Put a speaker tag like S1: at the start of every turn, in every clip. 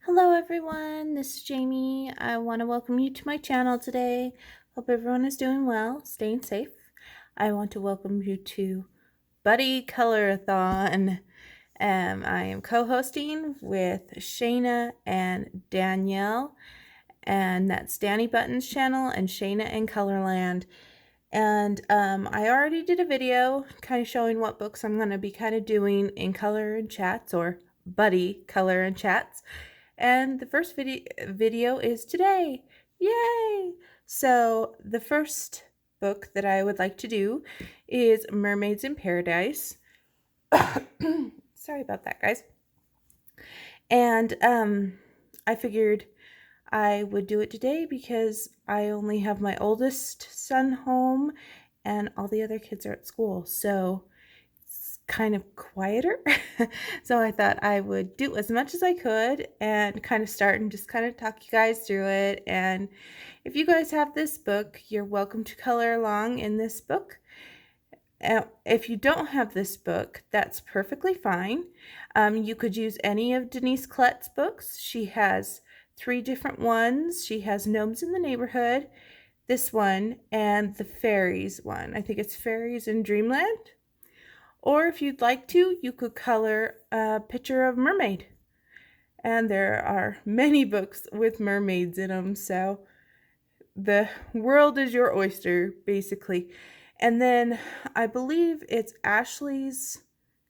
S1: Hello everyone, this is Jamie. I want to welcome you to my channel today. Hope everyone is doing well, staying safe. I want to welcome you to Buddycolorathon. I am co-hosting with Shaina and Danielle, and that's Dani Buttons' channel and Shaina and Colorland. And I already did a video kind of showing what books I'm going to be kind of doing in color and chats, or buddy color and chats. And the first video is today. Yay! So the first book that I would like to do is Mermaids in Paradise. Sorry about that, guys. And I figured I would do it today because I only have my oldest son home and all the other kids are at school. So kind of quieter. So I thought I would do as much as I could and kind of start and just kind of talk you guys through it. And if you guys have this book, you're welcome to color along in this book. If you don't have this book, that's perfectly fine. You could use any of Denyse Klette's books. She has 3 different ones. She has Gnomes in the Neighborhood, this one, and the Fairies one. I think it's Fairies in Dreamland. Or if you'd like to, you could color a picture of a mermaid. And there are many books with mermaids in them, so the world is your oyster, basically. And then I believe it's Ashley's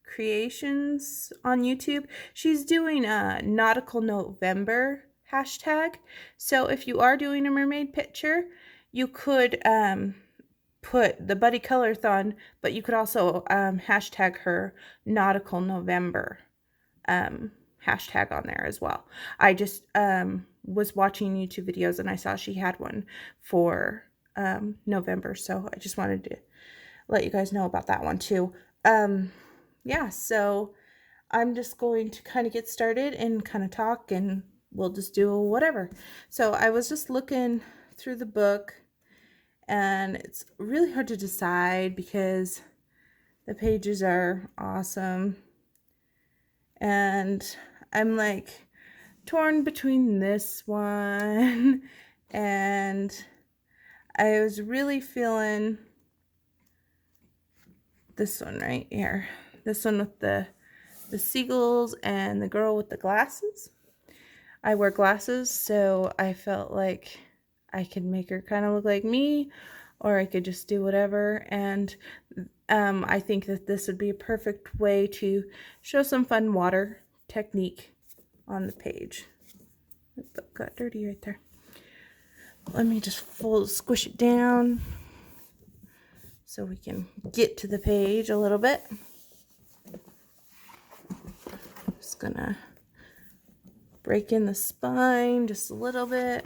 S1: Creations on YouTube. She's doing a Nautical November hashtag. So if you are doing a mermaid picture, you could put the Buddycolorathon, but you could also hashtag her Nautical November hashtag on there as well. I just was watching YouTube videos and I saw she had one for November, so I just wanted to let you guys know about that one too. Yeah, so I'm just going to kind of get started and kind of talk, and we'll just do whatever. So I was just looking through the book, and it's really hard to decide because the pages are awesome, and I'm like torn between this one and I was really feeling this one right here, this one with the seagulls and the girl with the glasses. I wear glasses, so I felt like I could make her kind of look like me, or I could just do whatever. And I think that this would be a perfect way to show some fun water technique on the page. That got dirty right there. Let me just squish it down so we can get to the page a little bit. Just gonna break in the spine just a little bit.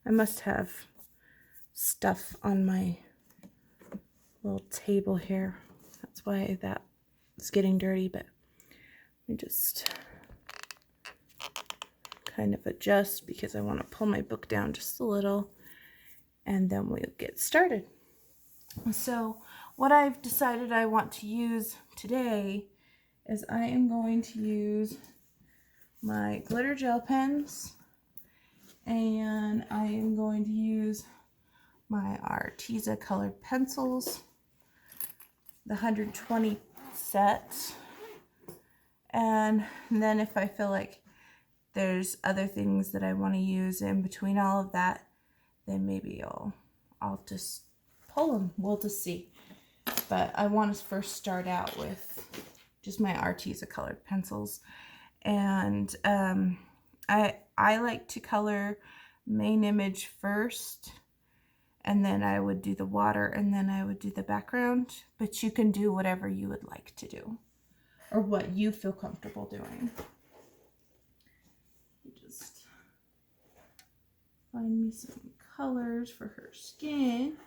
S1: I must have stuff on my little table here. That's why that's getting dirty, but let me just kind of adjust because I want to pull my book down just a little, and then we'll get started. So what I've decided I want to use today is I am going to use my glitter gel pens, and I am going to use my Arteza colored pencils, the 120 sets, and then if I feel like there's other things that I want to use in between all of that, then maybe I'll just pull them. We'll just see. But I want to first start out with just my Arteza colored pencils, and I like to color main image first, and then I would do the water, and then I would do the background. But you can do whatever you would like to do, or what you feel comfortable doing. Just find me some colors for her skin.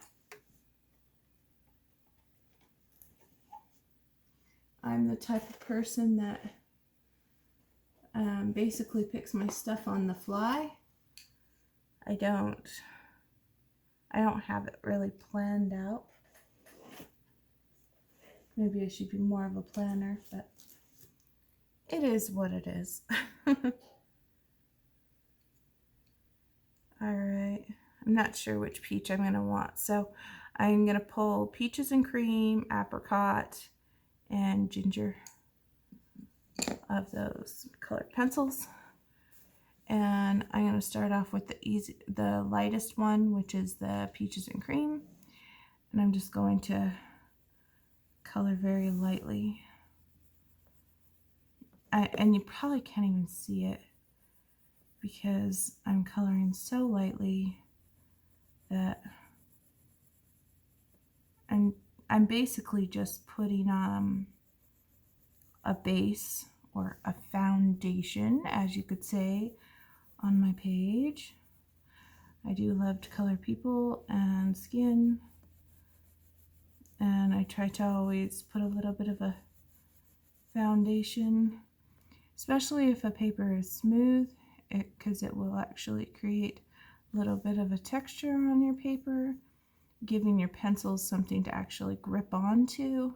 S1: I'm the type of person that basically picks my stuff on the fly. I don't have it really planned out. Maybe I should be more of a planner, but it is what it is. All right, I'm not sure which peach I'm going to want, so I'm going to pull peaches and cream, apricot, and ginger of those colored pencils. And I'm going to start off with the lightest one, which is the peaches and cream. And I'm just going to color very lightly. And you probably can't even see it because I'm coloring so lightly that I'm basically just putting a base or a foundation, as you could say, on my page. I do love to color people and skin, and I try to always put a little bit of a foundation, especially if a paper is smooth, because it will actually create a little bit of a texture on your paper, giving your pencils something to actually grip onto.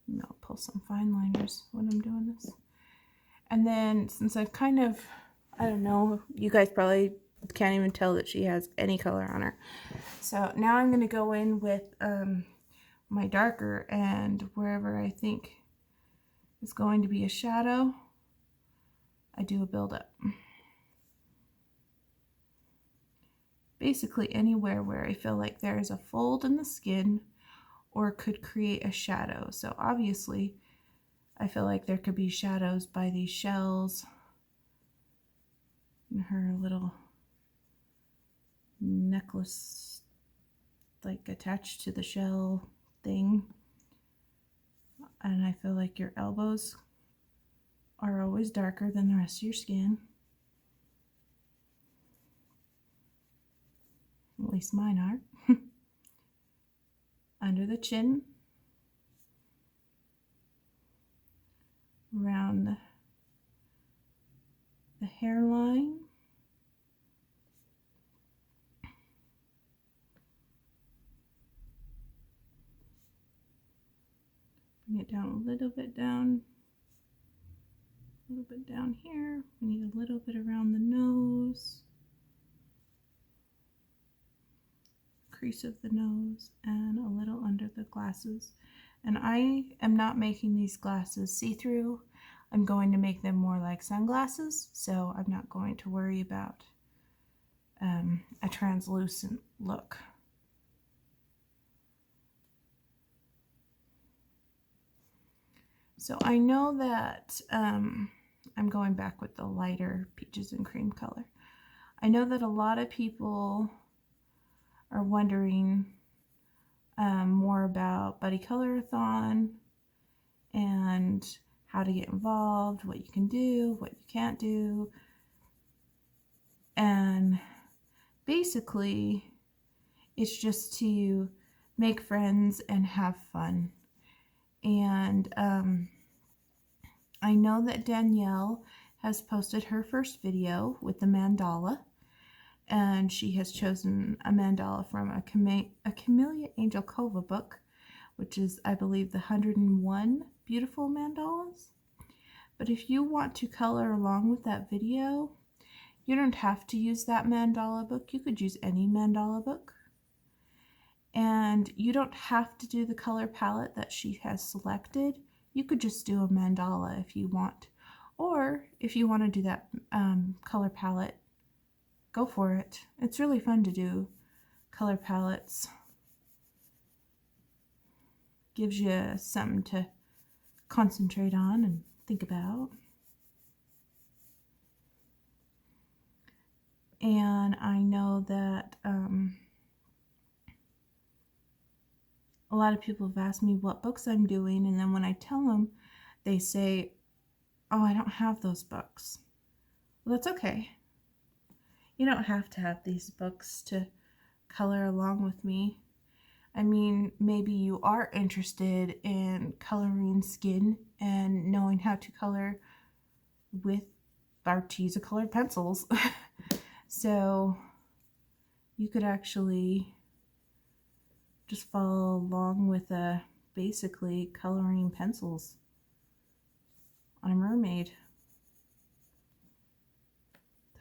S1: And I'll pull some fine liners when I'm doing this. And then since I've kind of, I don't know, you guys probably can't even tell that she has any color on her. So now I'm going to go in with my darker, and wherever I think is going to be a shadow, I do a buildup. Basically anywhere where I feel like there is a fold in the skin or could create a shadow. So obviously I feel like there could be shadows by these shells and her little necklace like attached to the shell thing. And I feel like your elbows are always darker than the rest of your skin. At least mine are. Under the chin, around the hairline, bring it down a little bit down, here. We need a little bit around the nose, crease of the nose, and a little under the glasses. And I am not making these glasses see-through. I'm going to make them more like sunglasses, so I'm not going to worry about a translucent look. So I know that I'm going back with the lighter peaches and cream color. I know that a lot of people are wondering more about Buddycolorathon and how to get involved, what you can do, what you can't do. And basically, it's just to make friends and have fun. And I know that Danielle has posted her first video with the mandala, and she has chosen a mandala from a Camellia Angel Cova book, which is, I believe, the 101 beautiful mandalas. But if you want to color along with that video, you don't have to use that mandala book. You could use any mandala book. And you don't have to do the color palette that she has selected. You could just do a mandala if you want. Or if you want to do that color palette, go for it. It's really fun to do color palettes. Gives you something to concentrate on and think about. And I know that a lot of people have asked me what books I'm doing, and then when I tell them, they say, oh, I don't have those books. Well, that's okay. You don't have to have these books to color along with me. I mean, maybe you are interested in coloring skin and knowing how to color with Arteza colored pencils. So you could actually just follow along with basically coloring pencils on a mermaid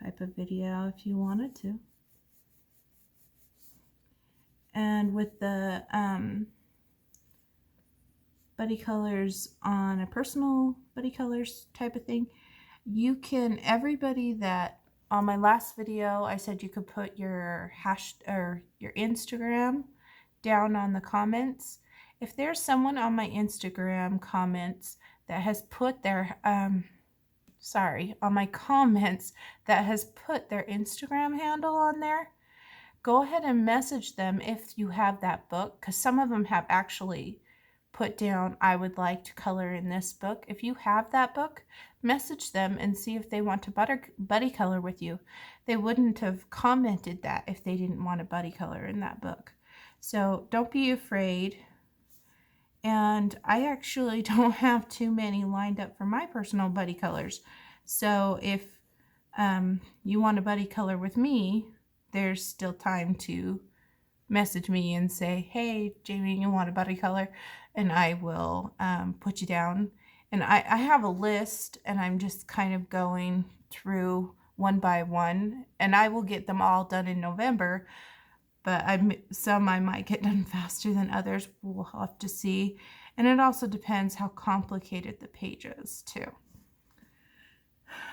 S1: type of video if you wanted to. And with the buddy colors on a personal buddy colors type of thing, you can, everybody that on my last video I said you could put your hash or your Instagram down on the comments. If there's someone on my Instagram comments that has put their on my comments that has put their Instagram handle on there, go ahead and message them if you have that book, because some of them have actually put down, I would like to color in this book. If you have that book, message them and see if they want to buddy color with you. They wouldn't have commented that if they didn't want to buddy color in that book. So don't be afraid. And I actually don't have too many lined up for my personal buddy colors. So if you want to buddy color with me, there's still time to message me and say, hey, Jamie, you want a buddy color? And I will put you down. And I have a list, and I'm just kind of going through one by one, and I will get them all done in November. But some I might get done faster than others. We'll have to see. And it also depends how complicated the page is too.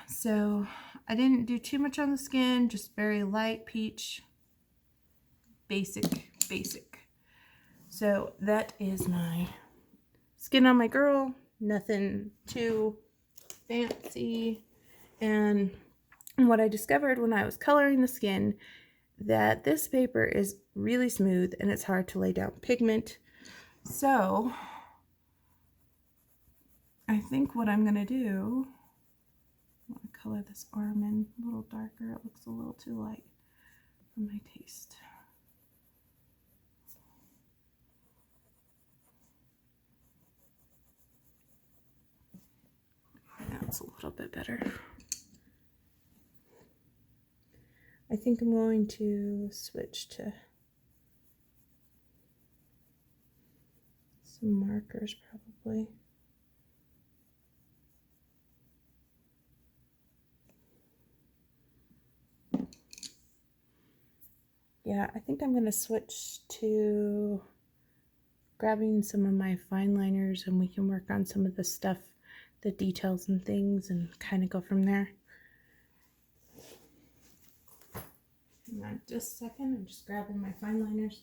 S1: So I didn't do too much on the skin, just very light peach, basic. So that is my skin on my girl. Nothing too fancy. And what I discovered when I was coloring the skin, that this paper is really smooth and it's hard to lay down pigment. So I think what I'm gonna do, I want to color this arm in a little darker. It looks a little too light for my taste. That's a little bit better. I think I'm going to switch to some markers probably. Yeah, I think I'm going to switch to grabbing some of my fine liners, and we can work on some of the stuff, the details and things, and kind of go from there. Hang on just a second, I'm just grabbing my fine liners.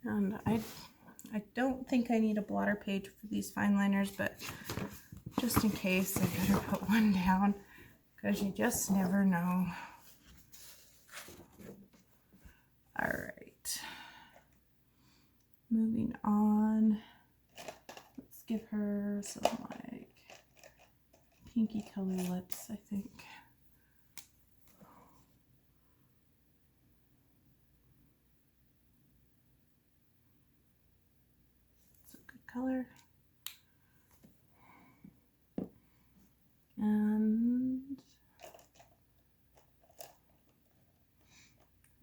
S1: And I don't think I need a blotter page for these fine liners, but just in case, I better put one down, because you just never know. All right, moving on. Let's give her some like pinky color lips, I think. It's a good color. And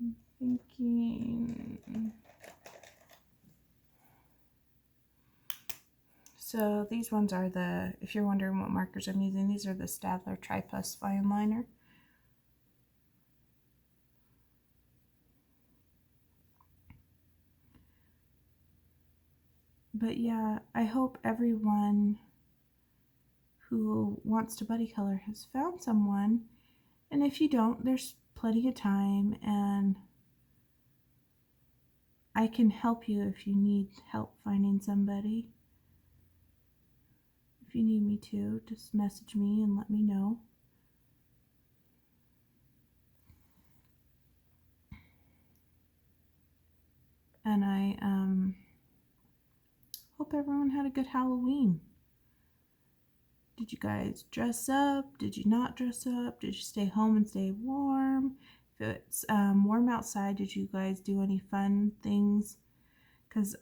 S1: I'm thinking, so these ones are the, if you're wondering what markers I'm using, these are the Staedtler Tri-Plus fine liner. But yeah, I hope everyone who wants to buddy color has found someone, and if you don't, there's plenty of time, and I can help you if you need help finding somebody. If you need me to, just message me and let me know. And I hope everyone had a good Halloween. Did you guys dress up? Did you not dress up? Did you stay home and stay warm? If it's warm outside, did you guys do any fun things? Because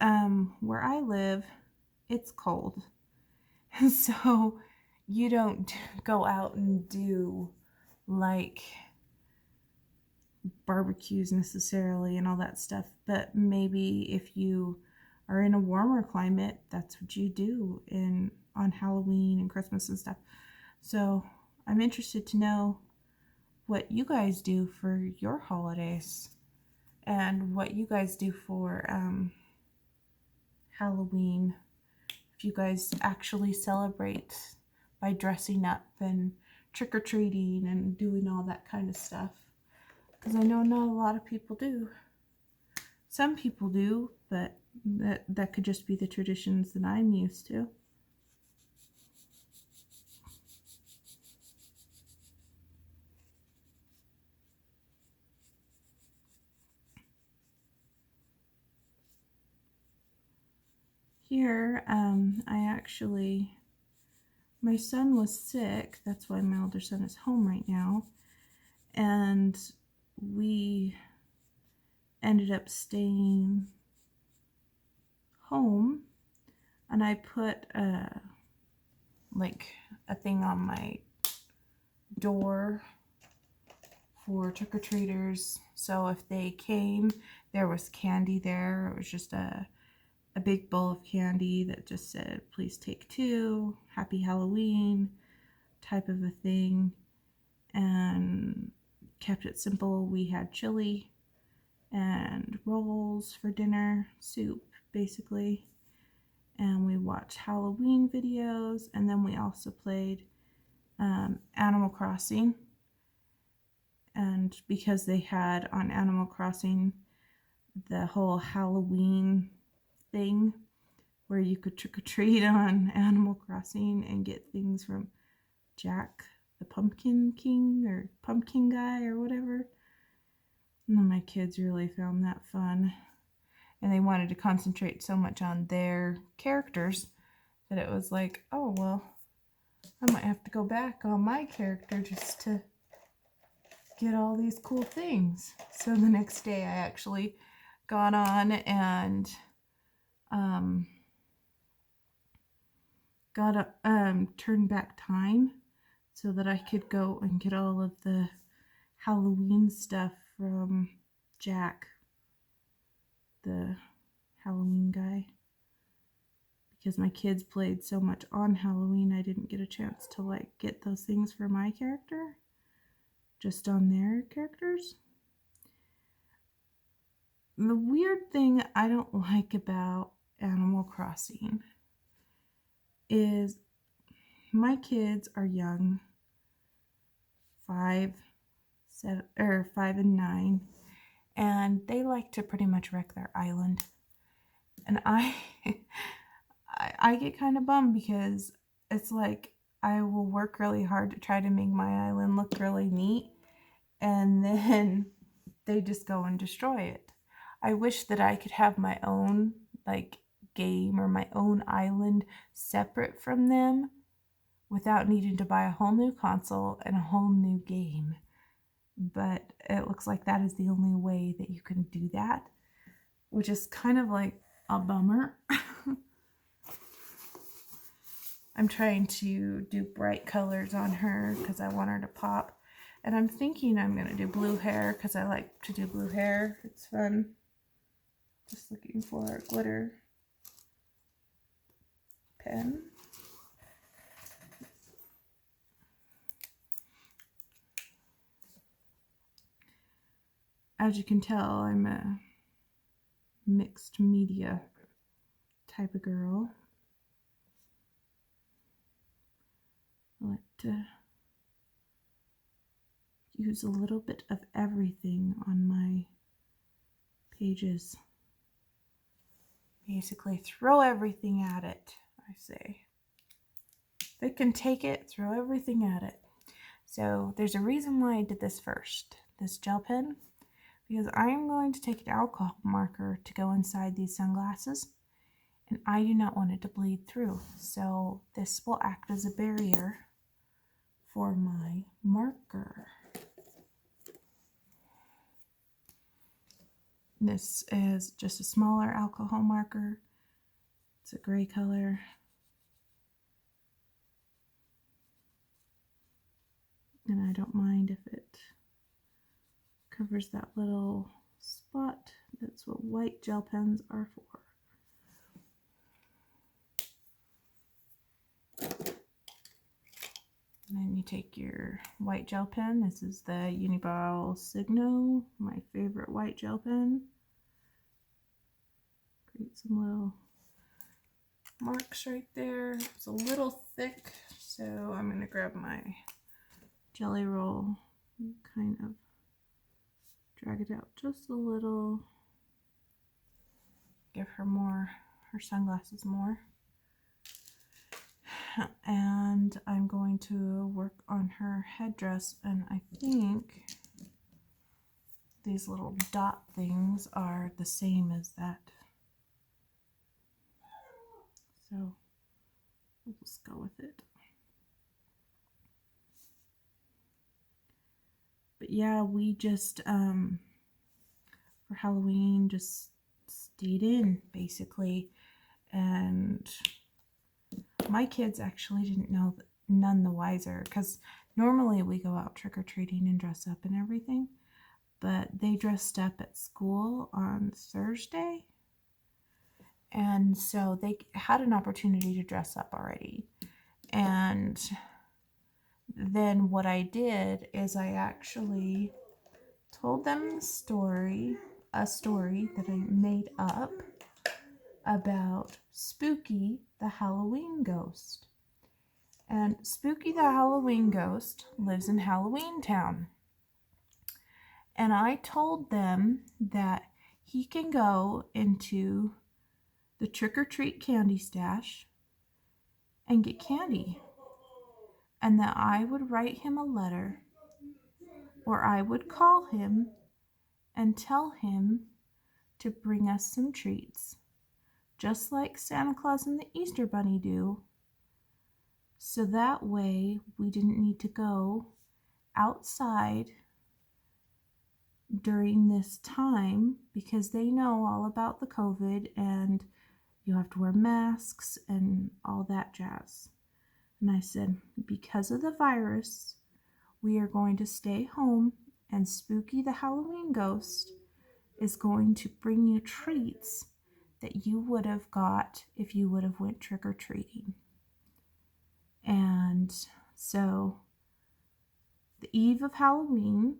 S1: where I live, it's cold. So you don't go out and do like barbecues necessarily and all that stuff, but maybe if you are in a warmer climate, that's what you do on Halloween and Christmas and stuff. So I'm interested to know what you guys do for your holidays and what you guys do for Halloween. If you guys actually celebrate by dressing up and trick-or-treating and doing all that kind of stuff. Because I know not a lot of people do. Some people do, but that could just be the traditions that I'm used to. Here, my son was sick. That's why my older son is home right now. And we ended up staying home. And I put like a thing on my door for trick-or-treaters. So if they came, there was candy there. It was just a big bowl of candy that just said, please take 2, happy Halloween, type of a thing. And kept it simple. We had chili and rolls for dinner, soup basically. And we watched Halloween videos, and then we also played Animal Crossing. And because they had on Animal Crossing the whole Halloween thing where you could trick-or-treat on Animal Crossing and get things from Jack the Pumpkin King or Pumpkin Guy or whatever. And then my kids really found that fun. And they wanted to concentrate so much on their characters that it was like, oh, well, I might have to go back on my character just to get all these cool things. So the next day I actually got on and turned back time so that I could go and get all of the Halloween stuff from Jack, the Halloween guy. Because my kids played so much on Halloween, I didn't get a chance to like get those things for my character, just on their characters. The weird thing I don't like about Animal Crossing is my kids are young, 5 and 9, and they like to pretty much wreck their island. And I get kind of bummed because it's like I will work really hard to try to make my island look really neat, and then they just go and destroy it. I wish that I could have my own like game or my own island separate from them without needing to buy a whole new console and a whole new game. But it looks like that is the only way that you can do that, which is kind of like a bummer. I'm trying to do bright colors on her because I want her to pop. And I'm thinking I'm going to do blue hair because I like to do blue hair. It's fun. Just looking for a glitter pen. As you can tell, I'm a mixed media type of girl. I like to use a little bit of everything on my pages. Basically, throw everything at it, I say. If they can take it, throw everything at it. So there's a reason why I did this first, this gel pen, because I am going to take an alcohol marker to go inside these sunglasses, and I do not want it to bleed through. So this will act as a barrier for my marker. This is just a smaller alcohol marker. It's a gray color. don't mind if it covers that little spot. That's what white gel pens are for. And then you take your white gel pen. This is the Uniball Signo, my favorite white gel pen. Create some little marks right there. It's a little thick, so I'm going to grab my jelly roll and kind of drag it out just a little. Give her her sunglasses more. And I'm going to work on her headdress, and I think these little dot things are the same as that. So we'll just go with it. But yeah, we just, for Halloween, just stayed in, basically. And my kids actually didn't know, none the wiser, because normally we go out trick-or-treating and dress up and everything. But they dressed up at school on Thursday. And so they had an opportunity to dress up already. And then what I did is I actually told them a story that I made up about Spooky the Halloween Ghost. And Spooky the Halloween Ghost lives in Halloween Town. And I told them that he can go into the trick-or-treat candy stash and get candy. And that I would write him a letter, or I would call him and tell him to bring us some treats, just like Santa Claus and the Easter Bunny do. So that way we didn't need to go outside during this time, because they know all about the COVID and you have to wear masks and all that jazz. And I said, because of the virus, we are going to stay home, and Spooky the Halloween Ghost is going to bring you treats that you would have got if you would have went trick-or-treating. And so the eve of Halloween,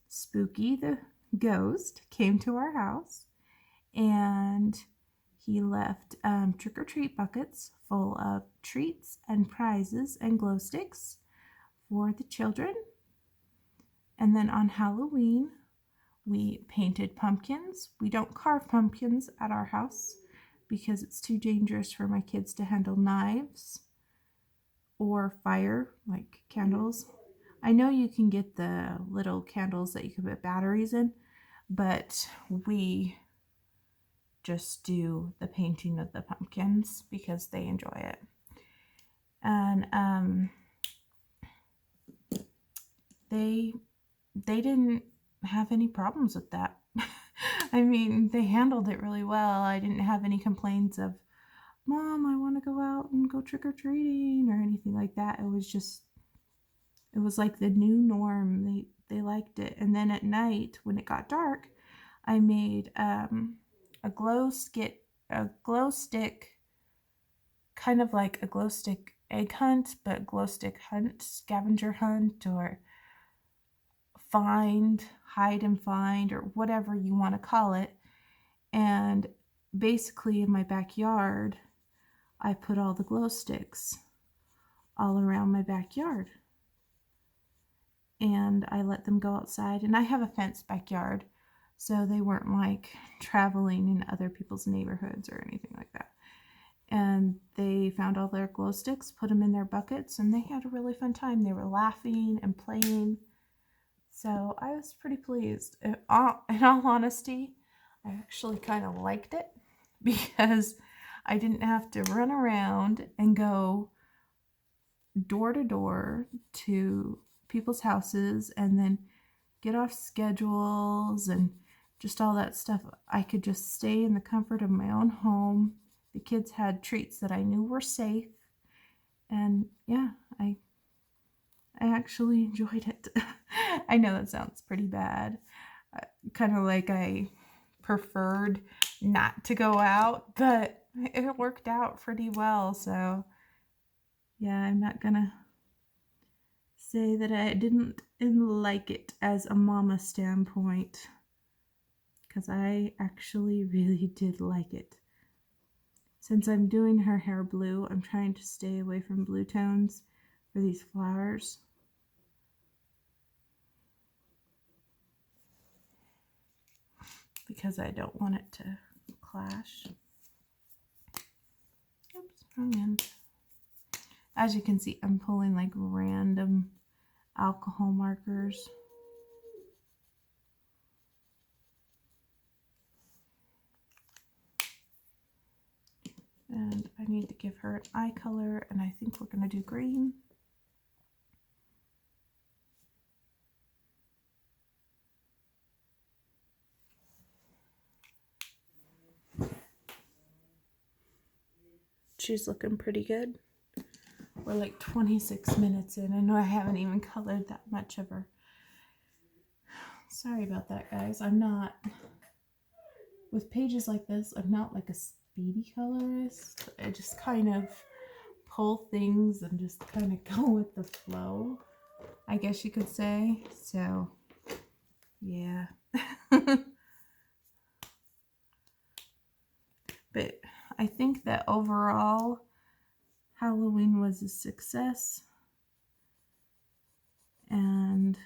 S1: Spooky the Ghost came to our house, and he left trick-or-treat buckets full of treats and prizes and glow sticks for the children. And then on Halloween, we painted pumpkins. We don't carve pumpkins at our house because it's too dangerous for my kids to handle knives or fire, like candles. I know you can get the little candles that you can put batteries in, but we just do the painting of the pumpkins because they enjoy it. And they didn't have any problems with that. I mean, they handled it really well. I didn't have any complaints of, Mom, I want to go out and go trick-or-treating or anything like that. It was like the new norm. They liked it. And then at night, when it got dark, I made a glow stick, kind of like a glow stick egg hunt, but glow stick hunt, scavenger hunt, or hide and find, or whatever you want to call it. And basically in my backyard, I put all the glow sticks all around my backyard. And I let them go outside. And I have a fenced backyard, so they weren't like traveling in other people's neighborhoods or anything like that. And they found all their glow sticks, put them in their buckets, and they had a really fun time. They were laughing and playing. So I was pretty pleased. In all honesty, I actually kind of liked it because I didn't have to run around and go door to door to people's houses and then get off schedules and just all that stuff. I could just stay in the comfort of my own home. The kids had treats that I knew were safe. And yeah, I I actually enjoyed it. I know that sounds pretty bad. Kind of like I preferred not to go out, but it worked out pretty well. So yeah, I'm not gonna say that I didn't like it as a mama standpoint, because I actually really did like it. Since I'm doing her hair blue, I'm trying to stay away from blue tones for these flowers. Because I don't want it to clash. Oops, wrong end. As you can see, I'm pulling like random alcohol markers. And I need to give her an eye color, and I think we're going to do green. She's looking pretty good. We're like 26 minutes in. I know I haven't even colored that much of her. Sorry about that, guys. I'm not, with pages like this, I'm not like a speedy colorist. I just kind of pull things and just kind of go with the flow, I guess you could say. So, yeah. But I think that overall, Halloween was a success. And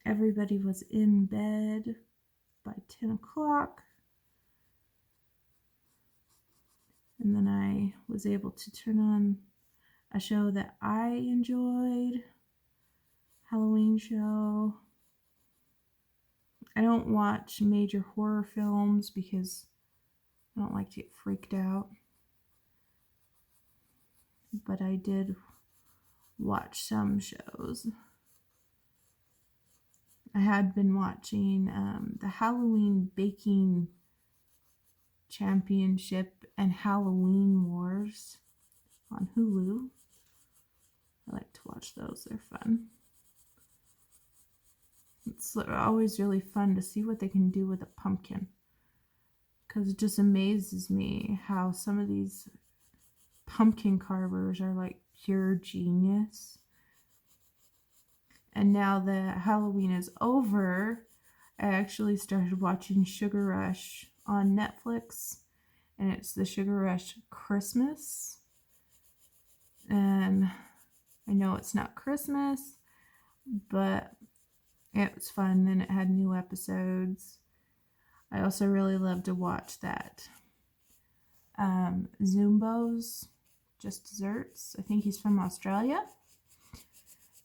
S1: everybody was in bed by 10 o'clock. And then I was able to turn on a show that I enjoyed, Halloween show. I don't watch major horror films because I don't like to get freaked out. But I did watch some shows. I had been watching the Halloween Baking Championship and Halloween Wars on Hulu. I like to watch those. They're fun. It's always really fun to see what they can do with a pumpkin, because it just amazes me how some of these pumpkin carvers are like pure genius. And now that Halloween is over, I actually started watching Sugar Rush on Netflix, and it's the Sugar Rush Christmas. And I know it's not Christmas, but it was fun, and it had new episodes. I also really love to watch that Zumbo's Just Desserts. I think he's from Australia.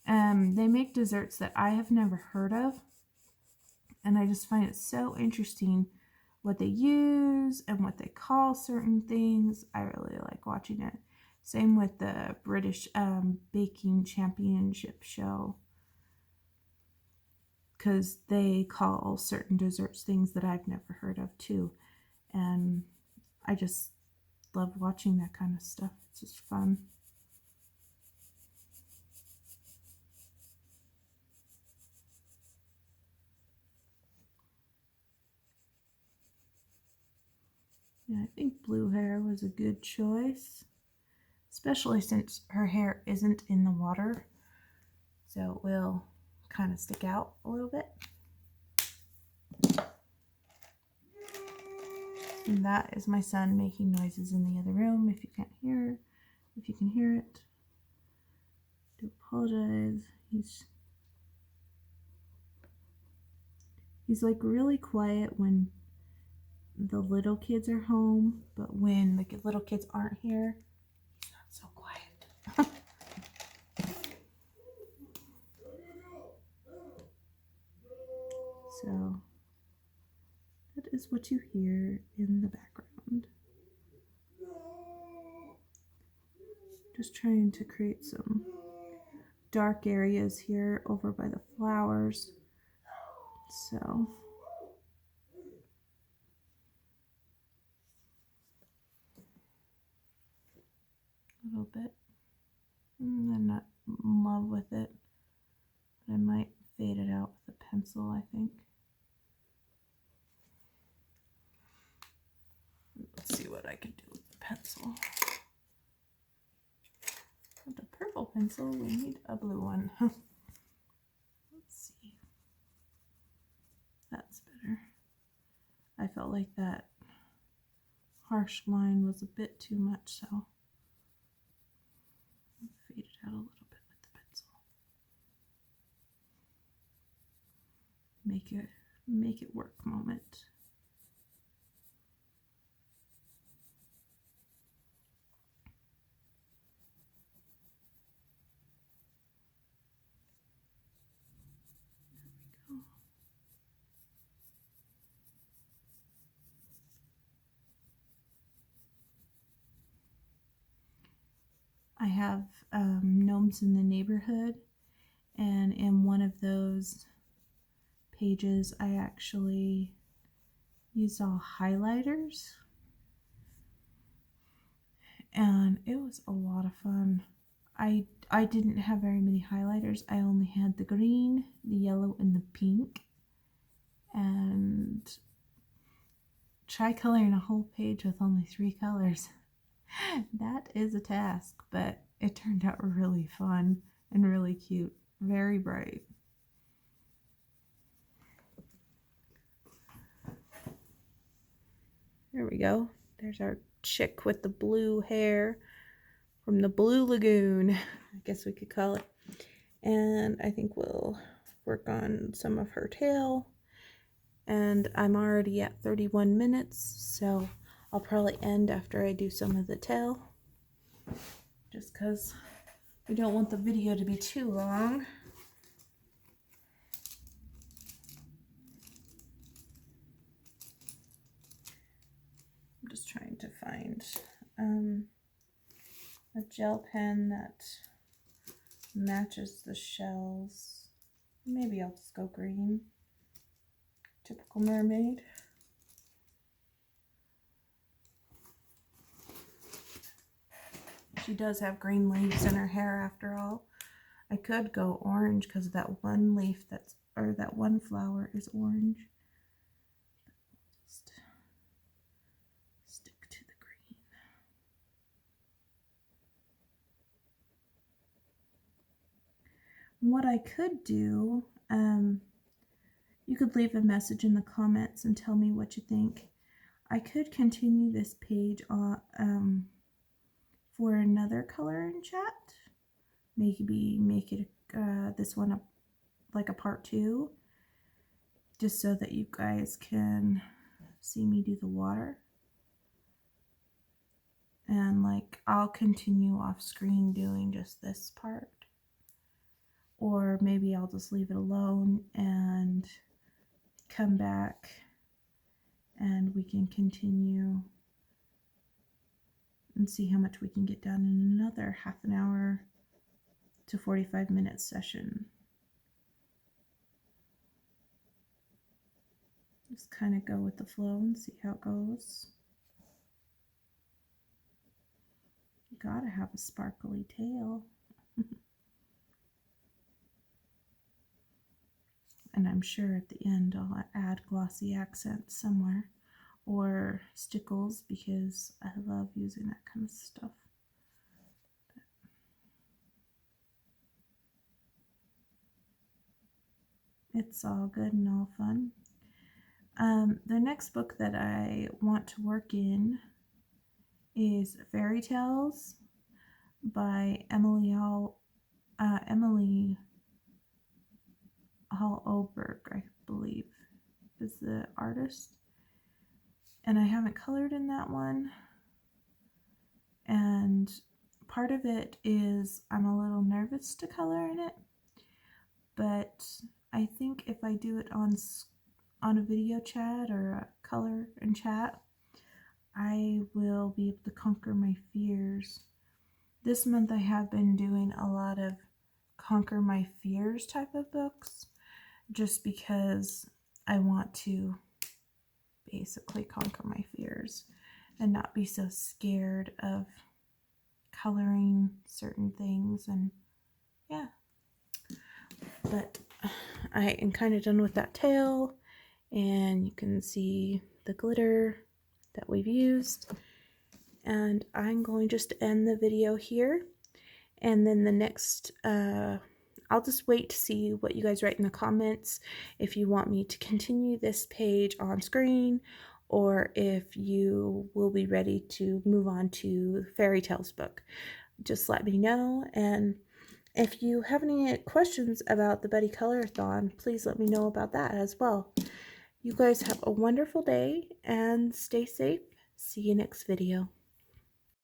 S1: They make desserts that I have never heard of, and I just find it so interesting what they use and what they call certain things. I really like watching it. Same with the British Baking Championship show, because they call certain desserts things that I've never heard of too. And I just love watching that kind of stuff. It's just fun. Yeah, I think blue hair was a good choice, especially since her hair isn't in the water, so it will kind of stick out a little bit. And that is my son making noises in the other room. If you can't hear, if you can hear it, I do apologize. He's like really quiet when the little kids are home, but when the little kids aren't here, he's not so quiet. So that is what you hear in the background. Just trying to create some dark areas here over by the flowers. So a little bit. I'm not in love with it. But I might fade it out with a pencil, I think. Let's see what I can do with the pencil. With the purple pencil, we need a blue one. Let's see. That's better. I felt like that harsh line was a bit too much, so I'll fade it out a little bit with the pencil. Make it work moment. There we go. I have gnomes in the neighborhood, and in one of those pages I actually used all highlighters, and it was a lot of fun. I didn't have very many highlighters. I only had the green, the yellow, and the pink, and try coloring a whole page with only 3 colors. That is a task, but it turned out really fun and really cute. Very bright. There we go. There's our chick with the blue hair from the Blue Lagoon, I guess we could call it. And I think we'll work on some of her tail. And I'm already at 31 minutes, so I'll probably end after I do some of the tail, just because we don't want the video to be too long. I'm just trying to find a gel pen that matches the shells. Maybe I'll just go green. Typical mermaid. She does have green leaves in her hair after all. I could go orange because that one leaf that one flower is orange. But just stick to the green. What I could do, you could leave a message in the comments and tell me what you think. I could continue this page on for another color and chat. Maybe make it this one like a part 2, just so that you guys can see me do the water. And like I'll continue off screen doing just this part. Or maybe I'll just leave it alone and come back and we can continue and see how much we can get done in another half an hour to 45 minute session. Just kind of go with the flow and see how it goes. You gotta have a sparkly tail. And I'm sure at the end I'll add glossy accents somewhere, or stickles, because I love using that kind of stuff. It's all good and all fun. The next book that I want to work in is Fairy Tales by Emily Hall Oberg, I believe, is the artist. And I haven't colored in that one. And part of it is I'm a little nervous to color in it. But I think if I do it on a video chat or a color and chat, I will be able to conquer my fears. This month I have been doing a lot of conquer my fears type of books, just because I want to basically conquer my fears and not be so scared of coloring certain things, and yeah. But I am kind of done with that tail, and you can see the glitter that we've used. And I'm going just to end the video here, and then the next I'll just wait to see what you guys write in the comments, if you want me to continue this page on screen, or if you will be ready to move on to Fairy Tales book. Just let me know, and if you have any questions about the Buddycolorathon, please let me know about that as well. You guys have a wonderful day and stay safe. See you next video.